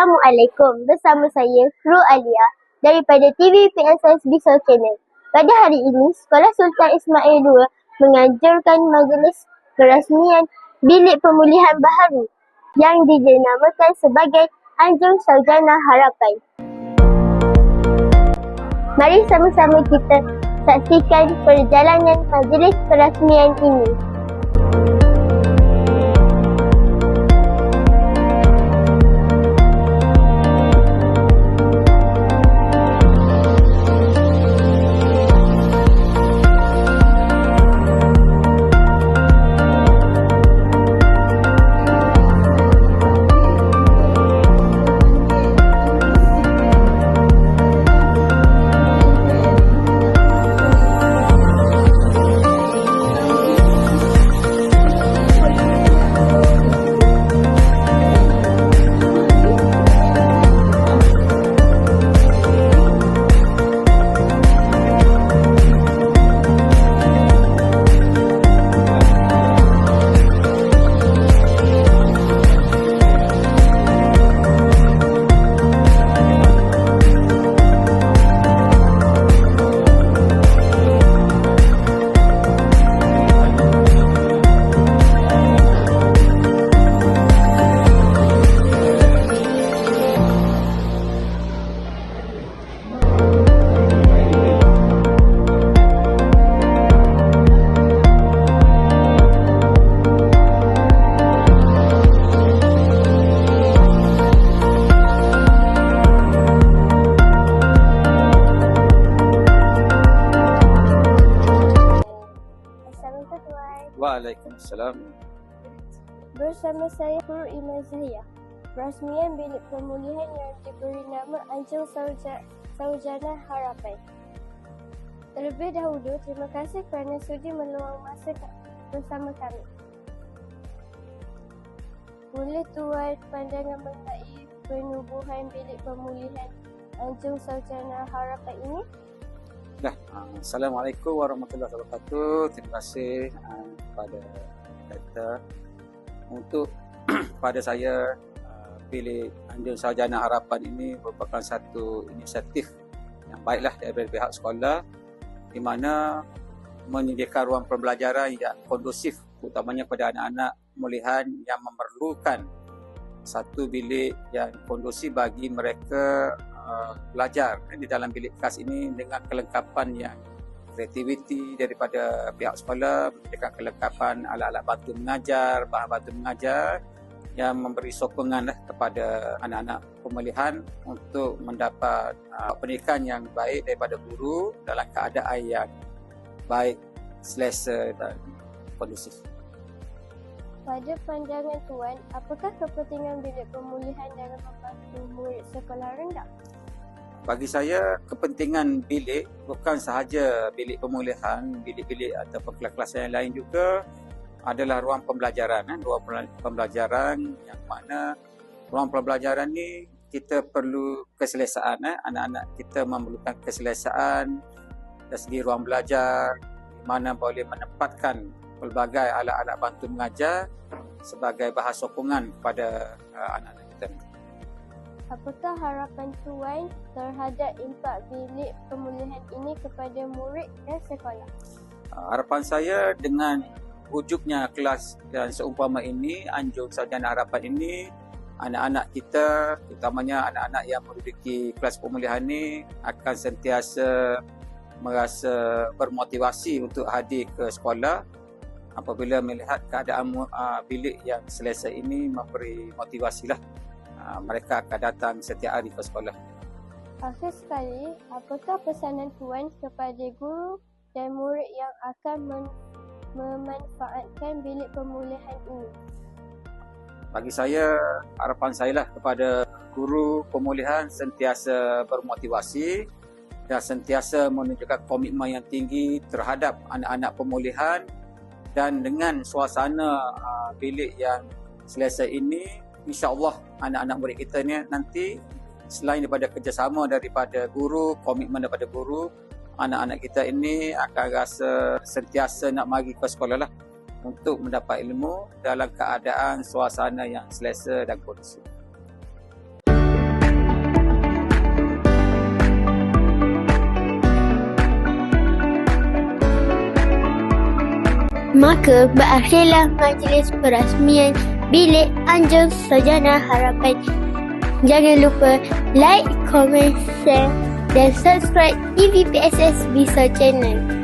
Assalamualaikum, bersama saya Kru Alia daripada TV PSS Visual Channel. Pada hari ini, Sekolah Sultan Ismail II menganjurkan majlis kerasmian bilik pemulihan baharu yang dinamakan sebagai Anjung Sarjana Harapan. Mari sama-sama kita saksikan perjalanan majlis kerasmian ini. Waalaikumsalam. Bersama saya Hur Iman Zahia. Perasmian bilik pemulihan yang diberi nama Anjung Sarjana Harapan. Terlebih dahulu, terima kasih kerana sudi meluang masa bersama kami. Boleh tuan pandangan mengenai penubuhan bilik pemulihan Anjung Sarjana Harapan ini? Assalamualaikum warahmatullahi wabarakatuh. Terima kasih kepada kita untuk pada saya bilik Anjung Sarjana Harapan ini merupakan satu inisiatif yang baiklah daripada pihak sekolah di mana menyediakan ruang pembelajaran yang kondusif terutamanya pada anak-anak pemulihan yang memerlukan satu bilik yang kondusif bagi mereka belajar di dalam bilik kelas ini dengan kelengkapan yang kreativiti daripada pihak sekolah, dengan kelengkapan alat-alat bantu mengajar, bahan bantu mengajar yang memberi sokongan kepada anak-anak pemulihan untuk mendapat pendidikan yang baik daripada guru dalam keadaan yang baik, selesa dan kondusif. Pada pandangan tuan, apakah kepentingan bilik pemulihan dalam membantu murid sekolah rendah? Bagi saya, kepentingan bilik bukan sahaja bilik pemulihan, bilik-bilik atau kelas-kelas yang lain juga adalah ruang pembelajaran. Ruang pembelajaran yang mana ruang pembelajaran ni kita perlu keselesaan. Anak-anak kita memerlukan keselesaan dari segi ruang belajar, di mana boleh menempatkan pelbagai alat-alat bantu mengajar sebagai bahan sokongan kepada anak-anak kita. Apakah harapan tuan terhadap impak bilik pemulihan ini kepada murid dan sekolah? Harapan saya dengan wujudnya kelas dan seumpama ini, Anjung Sarjana Harapan ini, anak-anak kita, terutamanya anak-anak yang menduduki kelas pemulihan ini akan sentiasa merasa bermotivasi untuk hadir ke sekolah apabila melihat keadaan bilik yang selesa ini memberi motivasilah. Mereka akan datang setiap hari ke sekolah. Akhir sekali, apakah pesanan tuan kepada guru dan murid yang akan memanfaatkan bilik pemulihan ini? Bagi saya, harapan saya lah kepada guru pemulihan sentiasa bermotivasi dan sentiasa menunjukkan komitmen yang tinggi terhadap anak-anak pemulihan, dan dengan suasana bilik yang selesa ini, insya-Allah anak-anak murid kita ni nanti selain daripada kerjasama daripada guru, komitmen daripada guru, anak-anak kita ini akan rasa sentiasa nak mari ke sekolah lah untuk mendapat ilmu dalam keadaan suasana yang selesa dan kondusif. Maka berakhirlah majlis perasmian Bilik Anjung Sarjana Harapan. Jangan lupa like, komen, share dan subscribe TVPSS Visa Channel.